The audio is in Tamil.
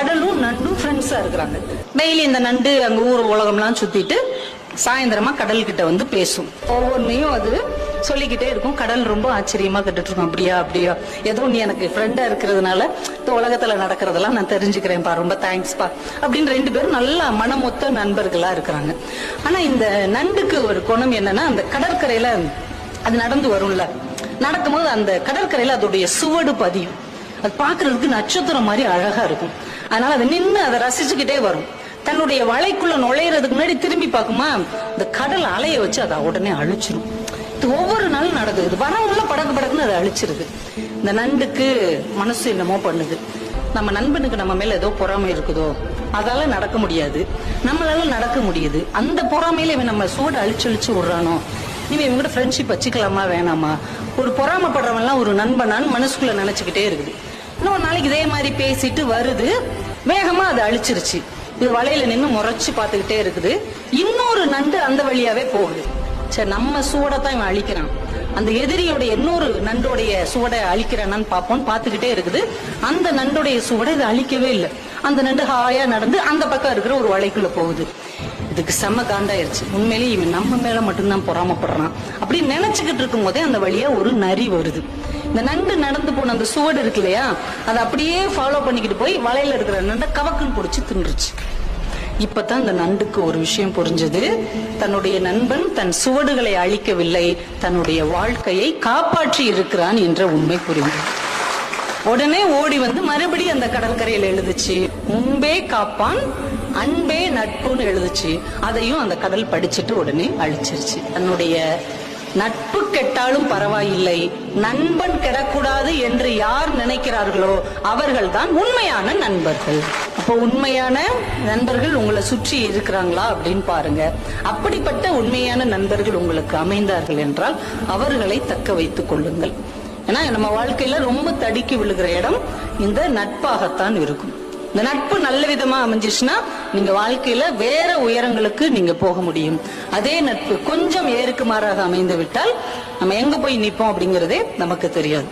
கடலும் நண்டும் ஃப்ரெண்ட்ஸா இருக்கிறாங்க. டெய்லி இந்த நண்டு அங்க ஊர் உலகம்லாம் சுத்திட்டு சாயந்தரமா கடல் கிட்ட வந்து பேசும். ஒவ்வொன்னையும் அது சொல்லிக்கிட்டே இருக்கும். கடல் ரொம்ப ஆச்சரியமா கேட்டுட்டு இருக்கும். அப்படியா அப்படியா, ஏதோ நீ எனக்கு ஃப்ரெண்டா இருக்கிறதுனால இந்த உலகத்துல நடக்கிறதெல்லாம் நான் தெரிஞ்சுக்கிறேன்ப்பா, ரொம்ப தேங்க்ஸ்பா அப்படின்னு 2 பேரும் நல்லா மனமொத்த நண்பர்களா இருக்கிறாங்க. ஆனா இந்த நண்டுக்கு ஒரு குணம் என்னன்னா, அந்த கடற்கரையில அது நடந்து வரும்ல, நடக்கும்போது அந்த கடற்கரையில அதோடைய சுவடு பதியும். அது பாக்குறதுக்கு நட்சத்திரம் மாதிரி அழகா இருக்கும். அதனால அதை நின்று அதை ரசிச்சுக்கிட்டே வரும். தன்னுடைய வலைக்குள்ள நுழையிறதுக்கு முன்னாடி திரும்பி பார்க்குமா, இந்த கடல் அலைய வச்சு அதை உடனே அழிச்சிடும். இது ஒவ்வொரு நாளும் நடக்குது. இது வரவுள்ள படக்கு படக்குன்னு அதை அழிச்சிருது. இந்த நண்டுக்கு மனசு என்னமோ பண்ணுது. நம்ம நண்பனுக்கு நம்ம மேல ஏதோ பொறாமை இருக்குதோ, அதால நடக்க முடியாது, நம்மளால நடக்க முடியுது. அந்த பொறாமையில இவன் நம்ம சூடு அழிச்சு விடுறானோ, இவன் இவங்க கூட ஃப்ரெண்ட்ஷிப் வச்சுக்கலாமா வேணாமா, ஒரு பொறாமப்படுறவன் எல்லாம் ஒரு நண்பனான்னு மனசுக்குள்ள நினைச்சுக்கிட்டே இருக்குது. இன்னொரு நாளைக்கு இதே மாதிரி பேசிட்டு வருது, வேகமா அதை அழிச்சிருச்சு. இது வலையில நின்று முறைச்சு பார்த்துக்கிட்டே இருக்குது. இன்னொரு நண்டு அந்த வழியாவே போகுது. சரி, நம்ம சூடத்தான் இவன் அழிக்கிறான், அந்த எதிரியோடைய இன்னொரு நண்டோடைய சுவடை அழிக்கிறானான்னு பார்ப்போம். பார்த்துக்கிட்டே இருக்குது. அந்த நண்டோடைய சுவடை இது அழிக்கவே இல்லை. அந்த நண்டு ஹாயா நடந்து அந்த பக்கம் இருக்கிற ஒரு வலைக்குள்ள போகுது. இதுக்கு செம்ம காண்டாயிருச்சு. உண்மையிலேயே இவன் நம்ம மேல மட்டும்தான் பொறாமப்படுறான் அப்படின்னு நினைச்சுக்கிட்டு இருக்கும் போதே அந்த வழியா ஒரு நரி வருது. இந்த நண்டு நடந்து போன அந்த சுவடு இருக்கு இல்லையா, அதை அப்படியே ஃபாலோ பண்ணிக்கிட்டு போய் வலையில இருக்கிற நண்டை கவக்குன்னு பிடிச்சி தின்றுச்சு. இப்பதான் இந்த நண்டுக்கு ஒரு விஷயம் புரிஞ்சது. தன்னுடைய நண்பன் தன் சுவடுகளை அழிக்கவில்லை, தன்னுடைய வாழ்க்கையை காப்பாற்றி இருக்கிறான் என்ற உண்மை புரிந்தது. உடனே ஓடி வந்து மறுபடியும் அந்த கடற்கரையில் எழுதுச்சு, முன்பே காப்பான் அன்பே நட்புன்னு எழுதுச்சு. அதையும் அந்த கடல் படிச்சுட்டு உடனே அழிச்சிருச்சு. தன்னுடைய நட்பு கெட்டாலும் பரவாயில்லை, நண்பன் கெடக்கூடாது என்று யார் நினைக்கிறார்களோ அவர்கள் தான் உண்மையான நண்பர்கள். அப்போ உண்மையான நண்பர்கள் உங்களை சுற்றி இருக்கிறாங்களா அப்படின்னு பாருங்க. அப்படிப்பட்ட உண்மையான நண்பர்கள் உங்களுக்கு அமைந்தார்கள் என்றால் அவர்களை தக்க வைத்துக் கொள்ளுங்கள். ஏன்னா நம்ம வாழ்க்கையில ரொம்ப தடுக்கி விழுகிற இடம் இந்த நட்பாகத்தான் இருக்கும். இந்த நட்பு நல்ல விதமா அமைஞ்சிச்சுன்னா நீங்க வாழ்க்கையில வேற உயரங்களுக்கு நீங்க போக முடியும். அதே நட்பு கொஞ்சம் ஏறுக்கு மாறாக அமைந்து விட்டால் நம்ம எங்க போய் நிற்போம் அப்படிங்கறதே நமக்கு தெரியாது.